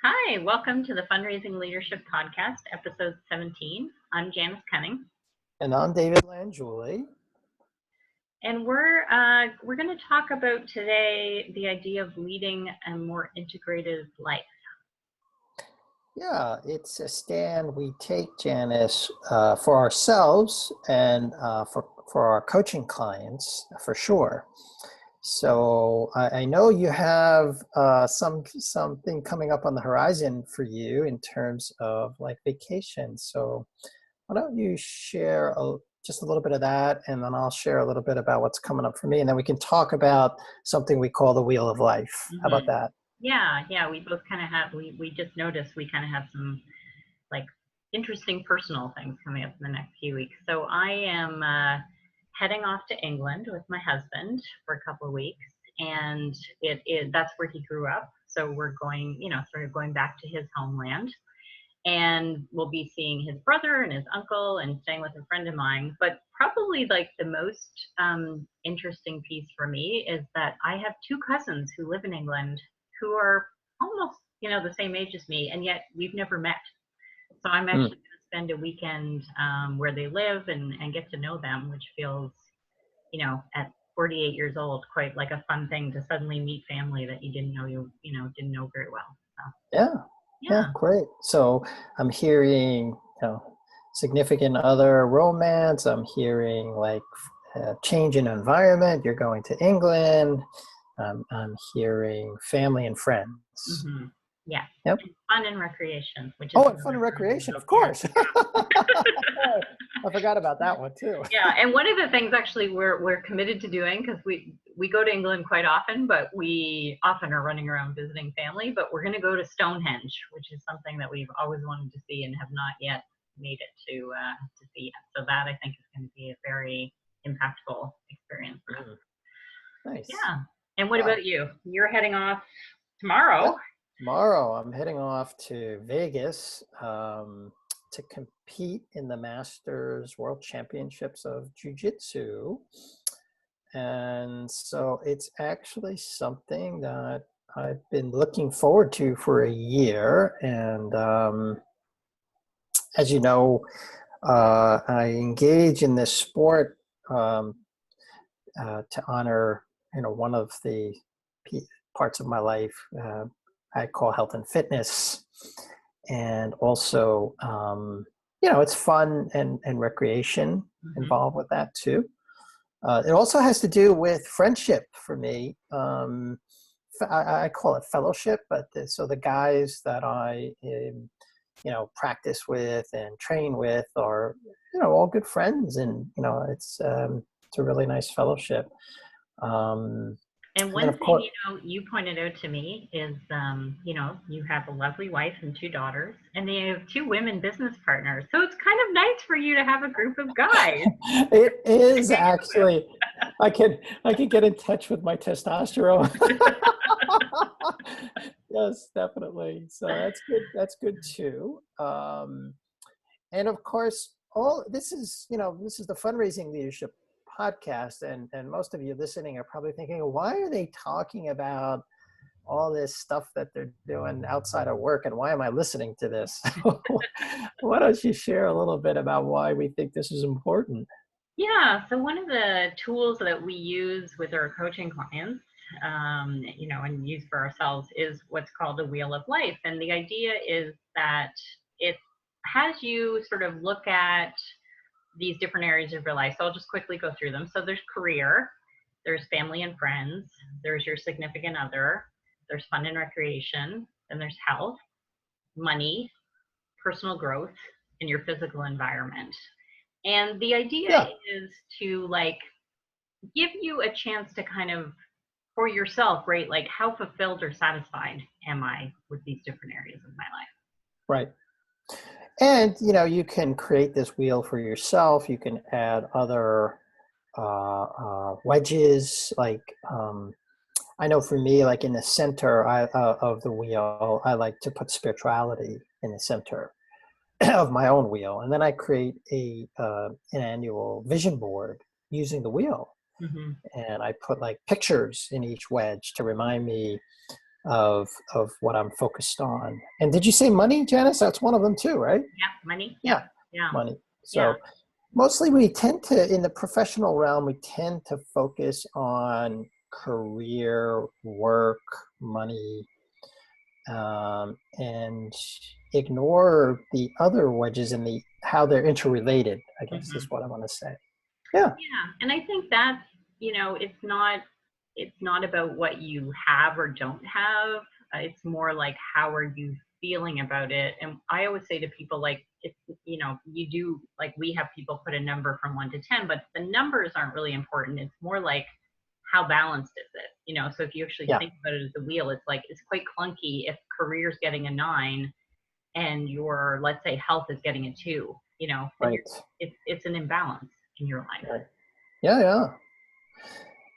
Hi, welcome to the Fundraising Leadership Podcast, episode 17. I'm Janice Cunning, And I'm David Lanjuli. and we're going to talk about today the idea of leading a more integrated life. Yeah, it's a stand we take, Janice, for ourselves and for our coaching clients, for sure. So I know you have something coming up on the horizon for you in terms of like vacation. So why don't you share just a little bit of that, and then I'll share a little bit about what's coming up for me, and then we can talk about something we call the Wheel of Life. How about that? Yeah, we both kind of have, we just noticed we kind of have some like interesting personal things coming up in the next few weeks. So I am heading off to England with my husband for a couple of weeks, and that's where he grew up. So we're going, sort of going back to his homeland, and we'll be seeing his brother and his uncle and staying with a friend of mine. But probably like the most interesting piece for me is that I have two cousins who live in England who are almost, the same age as me, and yet we've never met. So I'm actually going to spend a weekend where they live and get to know them, which feels, at 48 years old, quite like a fun thing to suddenly meet family that you didn't know didn't know very well. So, Yeah, great. So I'm hearing, significant other romance. I'm hearing like change in environment. You're going to England. I'm hearing family and friends. Mm-hmm. Yeah. Yep. And fun and recreation, which is and fun and recreation, of course. I forgot about that one too. Yeah, and one of the things actually we're committed to doing, because we go to England quite often, but we often are running around visiting family. But we're going to go to Stonehenge, which is something that we've always wanted to see and have not yet made it to see yet. So that I think is going to be a very impactful experience for us. Nice. Yeah. And what about you? You're heading off tomorrow. Yep. Tomorrow, I'm heading off to Vegas to compete in the Masters World Championships of Jiu-Jitsu. And so it's actually something that I've been looking forward to for a year. And as you know, I engage in this sport to honor, one of the parts of my life I call health and fitness. And also, it's fun and recreation involved with that too. It also has to do with friendship for me. I call it fellowship, but so the guys that I, practice with and train with are, all good friends, and it's a really nice fellowship. And one thing, you pointed out to me is, you have a lovely wife and two daughters, and they have two women business partners. So it's kind of nice for you to have a group of guys. It is actually. I can get in touch with my testosterone. Yes, definitely. So that's good. That's good too. And of course, this is the Fundraising Leadership Podcast, and most of you listening are probably thinking, why are they talking about all this stuff that they're doing outside of work, and why am I listening to this? Why don't you share a little bit about why we think this is important? Yeah, so one of the tools that we use with our coaching clients, and use for ourselves, is what's called the Wheel of Life. And the idea is that it has you sort of look at these different areas of your life. So I'll just quickly go through them. So there's career, there's family and friends, there's your significant other, there's fun and recreation, then there's health, money, personal growth, and your physical environment. And the idea is to give you a chance to kind of, for yourself, right? Like, how fulfilled or satisfied am I with these different areas of my life? Right. And, you can create this wheel for yourself. You can add other wedges. Like, I know for me, like in the center of the wheel, I like to put spirituality in the center of my own wheel. And then I create an annual vision board using the wheel. Mm-hmm. And I put like pictures in each wedge to remind me of what I'm focused on. And did you say money, Janice? That's one of them too, right? Yeah, money. Yeah, Yeah, yeah, money. yeah. So mostly we tend to, in the professional realm, we tend to focus on career, work, money, and ignore the other wedges in the how they're interrelated, I guess is Hmm. what I want to say. Yeah, Yeah, and I think that's, it's not about what you have or don't have. It's more like how are you feeling about it. And I always say to people, like, if you do, like, we have people put a number from 1 to 10, but the numbers aren't really important. It's more like how balanced is it? So if you actually yeah, think about it as a wheel, it's like it's quite clunky if career's getting a 9 and your, let's say, health is getting a 2. Then right, it's an imbalance in your life. right. Yeah, yeah.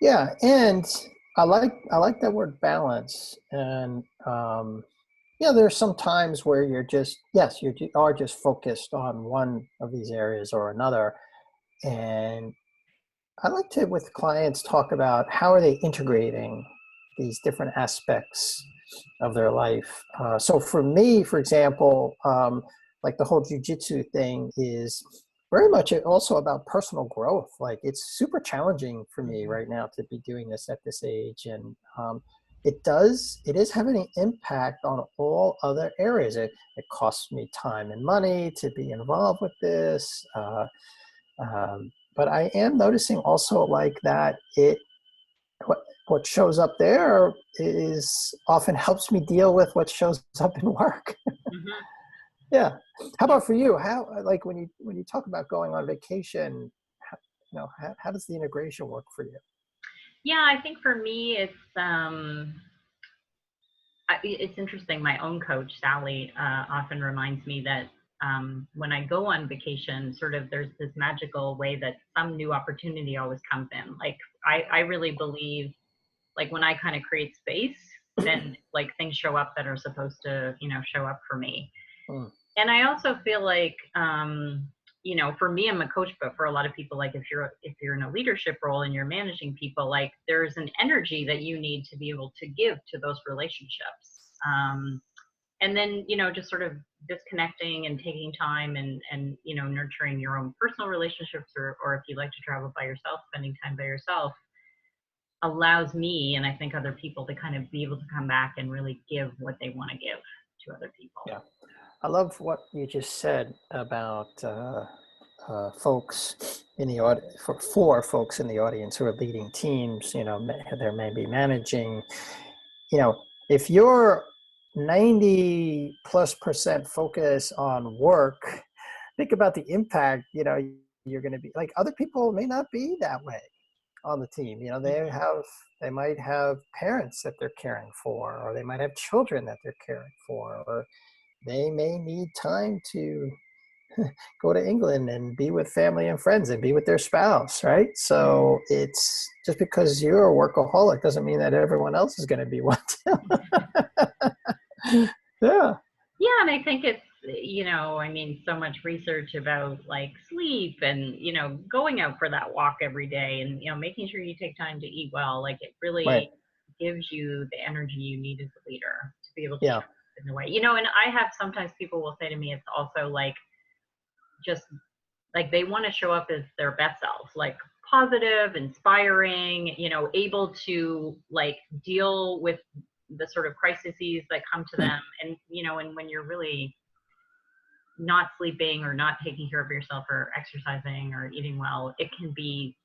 Yeah, and I like that word balance. And yeah, there's some times where you're just yes, you are just focused on one of these areas or another. And I like to, with clients, talk about how are they integrating these different aspects of their life. So for me, for example, like the whole jujitsu thing is very much also about personal growth. Like it's super challenging for me Mhm. right now to be doing this at this age, and it is having an impact on all other areas. It costs me time and money to be involved with this. But I am noticing also like that what what shows up there is often helps me deal with what shows up in work. Mhm. Yeah. How Yeah. about for you? How like when you talk about going on vacation, how, how does the integration work for you? Yeah, I think for me it's interesting. My own coach, Sally, often reminds me that when I go on vacation, sort of there's this magical way that some new opportunity always comes in. Like I really believe, like when I kind of create space, then like things show up that are supposed to, show up for me. Mm, And I also feel like, for me, I'm a coach, but for a lot of people, like if you're in a leadership role and you're managing people, like there's an energy that you need to be able to give to those relationships. And then, just sort of disconnecting and taking time and nurturing your own personal relationships, or if you like to travel by yourself, spending time by yourself allows me, and I think other people, to kind of be able to come back and really give what they want to give to other people. yeah. I love what you just said about folks in the audience, for folks in the audience who are leading teams, they may be managing, if you're 90 plus percent focus on work, think about the impact, you're going to be like other people may not be that way on the team. Mhm. They might have parents that they're caring for, or they might have children that they're caring for, or they may need time to go to England and be with family and friends and be with their spouse, right? So it's just because you're a workaholic doesn't mean that everyone else is going to be one too. Yeah, Yeah, and I think it's, I mean, so much research about like sleep and, going out for that walk every day and, making sure you take time to eat well. Like it right. really gives you the energy you need as a leader to be able to show Yeah, up in the way. And I have sometimes people will say to me, it's also like just like they want to show up as their best selves, like positive, inspiring, able to like deal with the sort of crises that come to them. And, and when you're really not sleeping or not taking care of yourself or exercising or eating well, it can be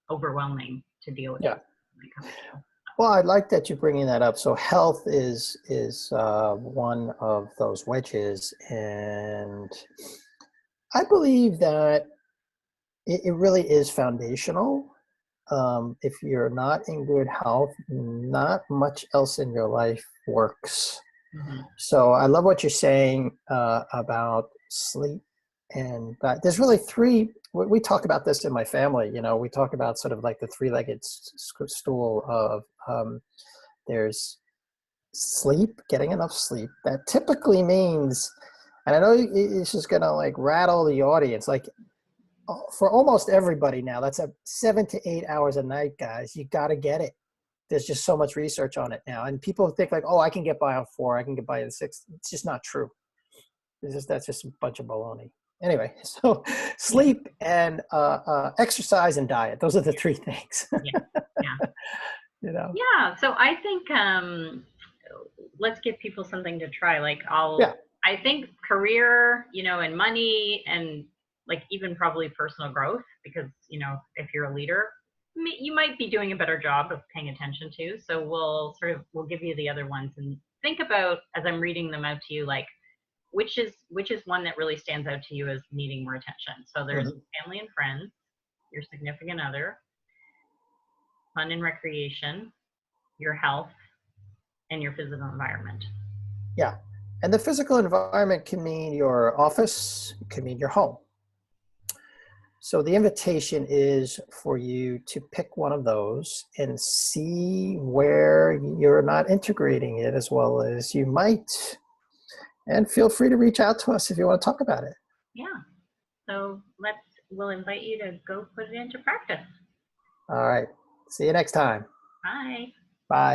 overwhelming to deal with yeah. those when they come at you. Well, I like that you're bringing that up. So health is one of those wedges, and I believe that it really is foundational. If you're not in good health, not much else in your life works. Hmm. So I love what you're saying about sleep, and there's really three. We talk about this in my family. We talk about sort of like the three-legged stool of there's sleep, getting enough sleep. That typically means, and I know it's just gonna like rattle the audience, like for almost everybody now, that's a 7 to 8 hours a night, guys. You got to get it. there's just so much research on it now. And people think like, oh, I can get by on 4, I can get by on 6. It's just not true. That's just a bunch of baloney. Anyway, so sleep and exercise and diet. Those are the 3 things. Yeah. Yeah. Yeah. So I think let's give people something to try. Like I think career, and money and like even probably personal growth, because, if you're a leader, you might be doing a better job of paying attention to. So we'll give you the other ones and think about, as I'm reading them out to you, like, which is one that really stands out to you as needing more attention. So there's family and friends, your significant other, fun and recreation, your health, and your physical environment. Yeah. And the physical environment can mean your office, it can mean your home. So the invitation is for you to pick one of those and see where you're not integrating it as well as you might. And feel free to reach out to us if you want to talk about it. Yeah. So we'll invite you to go put it into practice. All right. See you next time. Bye. Bye.